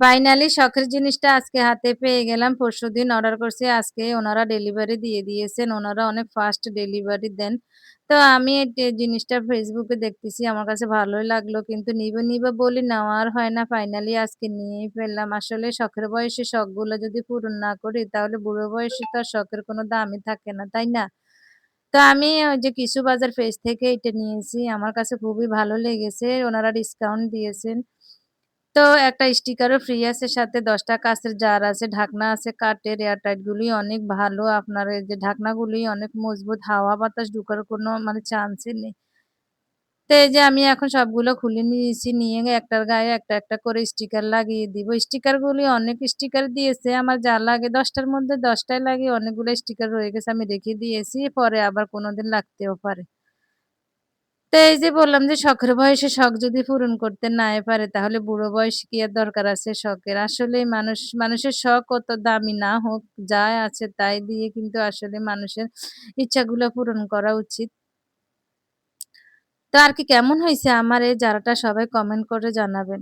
Finally শখের জিনিসটা আজকে হাতে পেয়ে গেলাম। পরশুদিন অর্ডার করছি। আজকে ওনারা ডেলিভারি দিয়ে দিয়েছেন। ওনারা অনেক ফাস্ট ডেলিভারি দেন। তো আমি জিনিসটা Facebook এ দেখতেছি। আমার কাছে ভালোই লাগলো। কিন্তু নিবো বলে নেওয়া আর হয় না। ফাইনালি আজকে নিয়েই ফেললাম। আসলে শখের বয়সে শখগুলো যদি পূরণ না করি তাহলে বুড়ো বয়সে তো আর শখের কোনো দামই থাকে না, তাই না? তো আমি ওই যে কিছু বাজার পেজ থেকে এটা নিয়েছি। আমার কাছে খুবই ভালো লেগেছে। ওনারা ডিসকাউন্ট দিয়েছেন। তো একটা স্টিকারও ফ্রি আছে সাথে ১০ টা কাঁচের জার আছে, ঢাকনা আছে কাঠের এয়ারটাইট গুলি অনেক ভালো। আপনার এই যে ঢাকনাগুলি অনেক মজবুত, হাওয়া বাতাস ঢোকার কোনো মানে চান্সই নেই। তো এই যে আমি এখন সবগুলো খুলে নিয়েছি, নিয়ে একটার গায়ে একটা করে স্টিকার লাগিয়ে দিব। স্টিকারগুলি অনেক স্টিকার দিয়েছে। আমার যা লাগে ১০ টার মধ্যে ১০ টাই লাগিয়ে অনেকগুলো স্টিকার রয়ে গেছে। আমি রেখে দিয়েছি। পরে আবার কোনদিন লাগতেও পারে। তো এই যে বললাম যে শখের বয়সে শখ যদি পূরণ করতে নাই পারে তাহলে বুড়ো বয়সে কি আর দরকার আছে শখের? আসলেই মানুষের শখ কত দামি না হোক, যা আছে তাই দিয়ে কিন্তু আসলে মানুষের ইচ্ছাগুলো পূরণ করা উচিত। তো আর কি কেমন হইছে আমার এই জারাটা সবাই কমেন্ট করে জানাবেন।